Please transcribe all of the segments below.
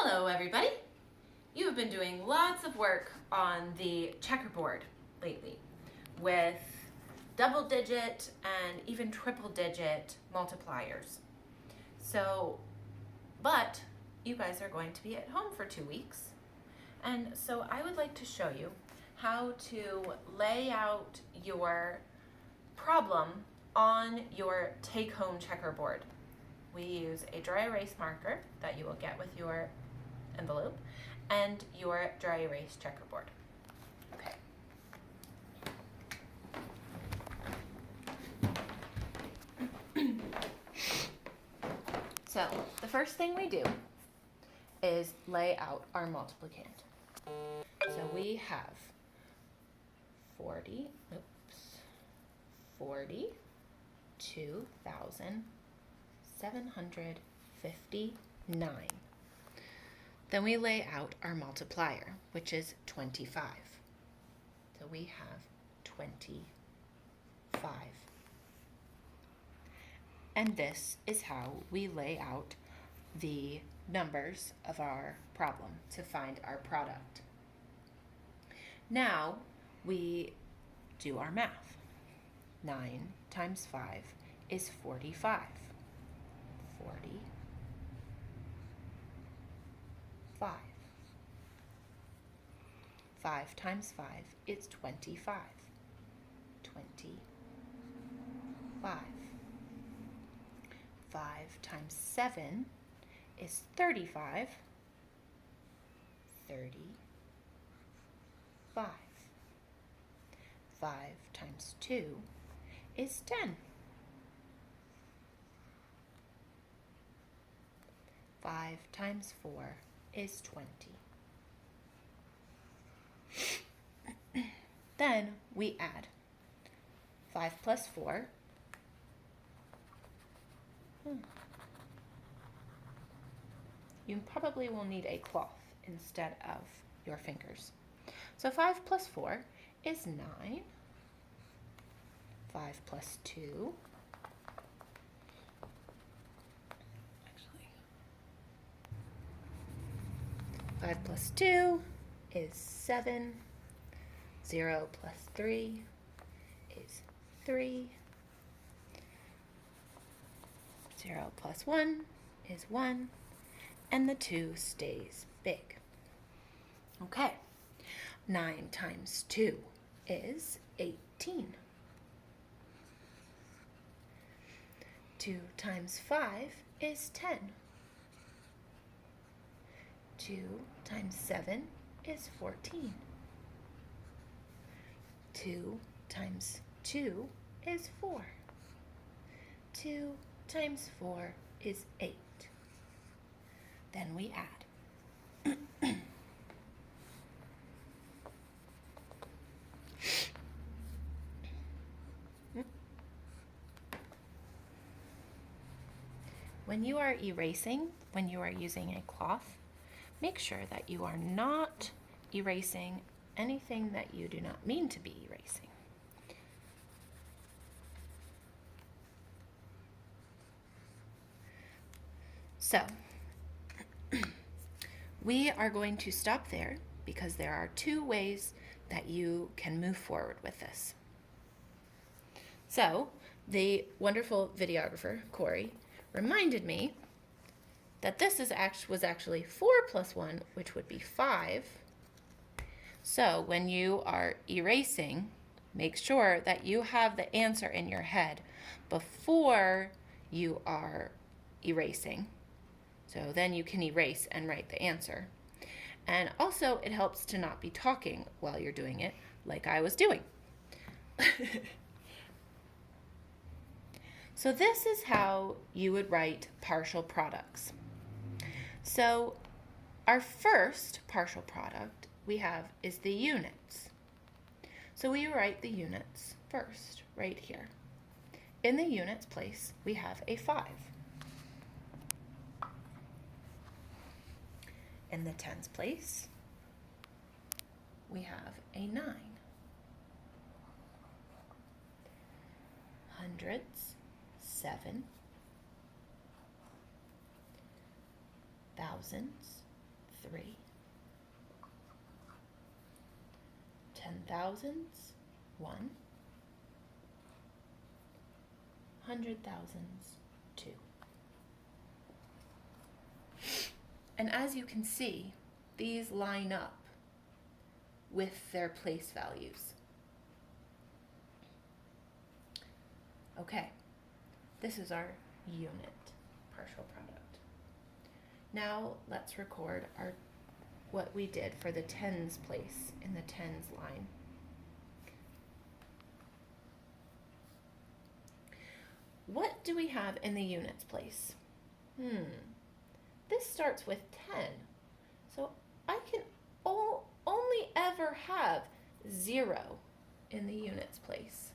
Hello everybody! You have been doing lots of work on the checkerboard lately with double digit and even triple digit multipliers. But you guys are going to be at home for 2 weeks, and so I would like to show you how to lay out your problem on your take-home checkerboard. We use a dry erase marker that you will get with your envelope and your dry erase checkerboard. Okay. So the first thing we do is lay out our multiplicand. So we have 42,759. Then we lay out our multiplier, which is 25. So we have 25. And this is how we lay out the numbers of our problem to find our product. Now we do our math. 9 times 5 is 45. 45. 5 times 5 is 25. 25. 5 times 7 is 35. 35. 5 times 2 is 10. 5 times 4 is 20. Then we add 5 plus 4. You probably will need a cloth instead of your fingers. So 5 plus 4 is 9. 5 plus 2. 5 plus 2 is 7. 0 plus 3 is 3. 0 plus 1 is 1. And the 2 stays big. Okay. 9 times 2 is 18. 2 times 5 is 10. 2 times 7 is 14. 2 times 2 is 4. 2 times 4 is 8. Then we add. When you are erasing, when you are using a cloth, make sure that you are not erasing anything that you do not mean to be erasing. So, we are going to stop there because there are 2 ways that you can move forward with this. So, the wonderful videographer, Corey, reminded me that this was actually 4 plus 1, which would be 5. So when you are erasing, make sure that you have the answer in your head before you are erasing. So then you can erase and write the answer. And also it helps to not be talking while you're doing it, like I was doing. So this is how you would write partial products. So our first partial product we have is the units. So we write the units first, right here. In the units place, we have a 5. In the tens place, we have a 9. Hundreds, 7. Thousands, 3. 10,000s, 1. 100,000s, 2. And as you can see, these line up with their place values. Okay, this is our unit partial product. Now let's record what we did for the tens place in the tens line. What do we have in the units place? This starts with 10, so I can only ever have 0 in the units place.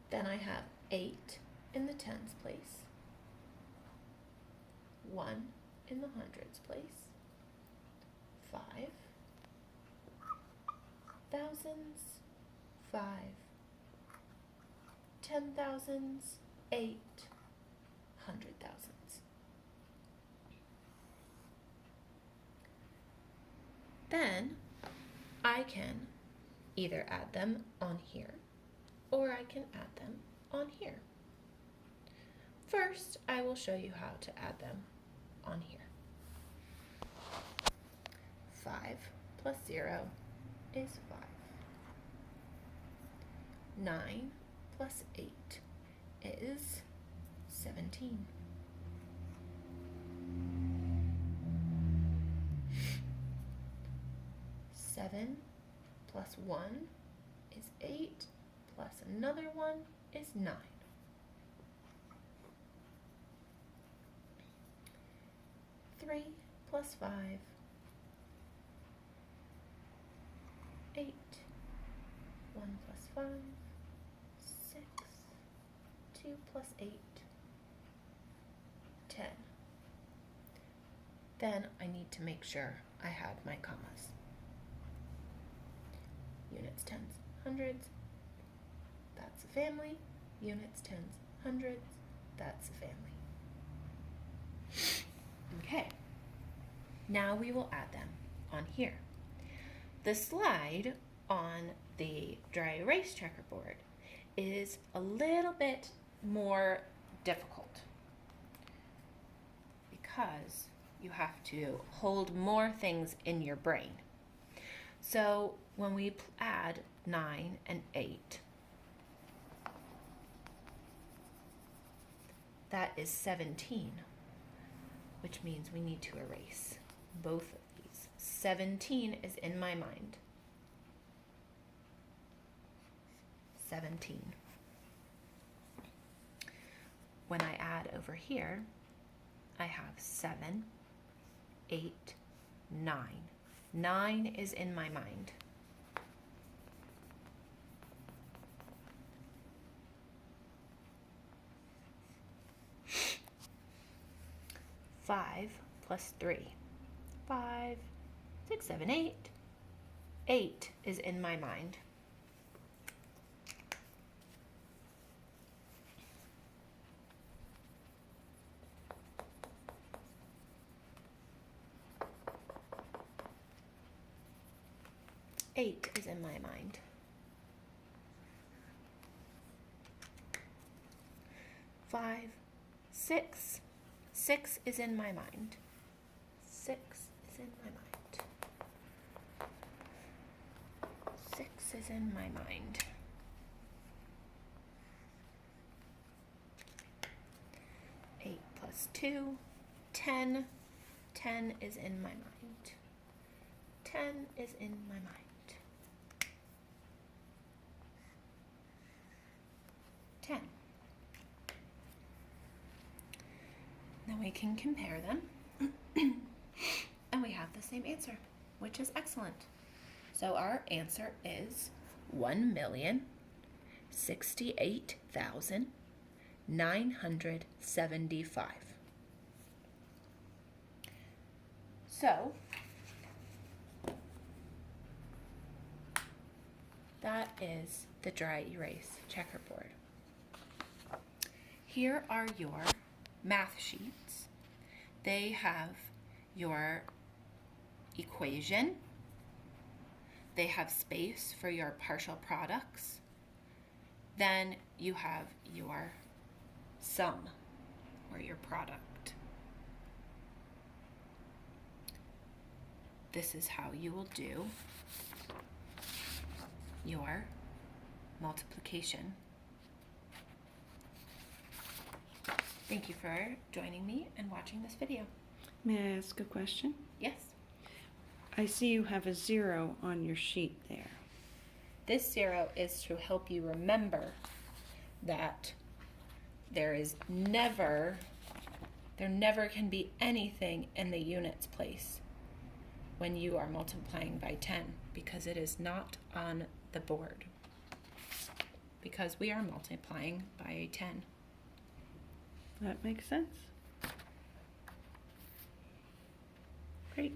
Then I have 8 in the tens place, 1 in the hundreds place, 5, thousands, 5, 10,000s, 8, 100,000s. Then I can either add them on here or I can add them on here. First, I will show you how to add them on here. 5 plus 0 is 5. 9 plus 8 is 17. 7 plus 1 is 8, plus another 1 is 9. 3 plus 5, 8, 1 plus 5, 6, 2 plus 8, 10. Then I need to make sure I have my commas. Units, tens, hundreds, that's a family. Units, tens, hundreds, that's a family. Okay, now we will add them on here. The slide on the dry erase checkerboard is a little bit more difficult because you have to hold more things in your brain. So when we add 9 and 8, that is 17, which means we need to erase both of these. 17 is in my mind. 17. When I add over here, I have 7, 8, 9. 9 is in my mind. Five plus 3. 5, 6, 7, 8. 8 is in my mind. Eight is in my mind. 5, 6. 6 is in my mind. 6 is in my mind. 6 is in my mind. 8 plus 2, 10. 10 is in my mind. 10 is in my mind. 10. Then we can compare them, and we have the same answer, which is excellent. So our answer is 1,068,975. So that is the dry erase checkerboard. Here are your math sheets. they have your equation, they have space for your partial products, then you have your sum or your product. This is how you will do your multiplication. Thank you for joining me and watching this video. May I ask a question? Yes? I see you have a 0 on your sheet there. This 0 is to help you remember that there never can be anything in the units place when you are multiplying by 10, because it is not on the board, because we are multiplying by a 10. That makes sense. Great.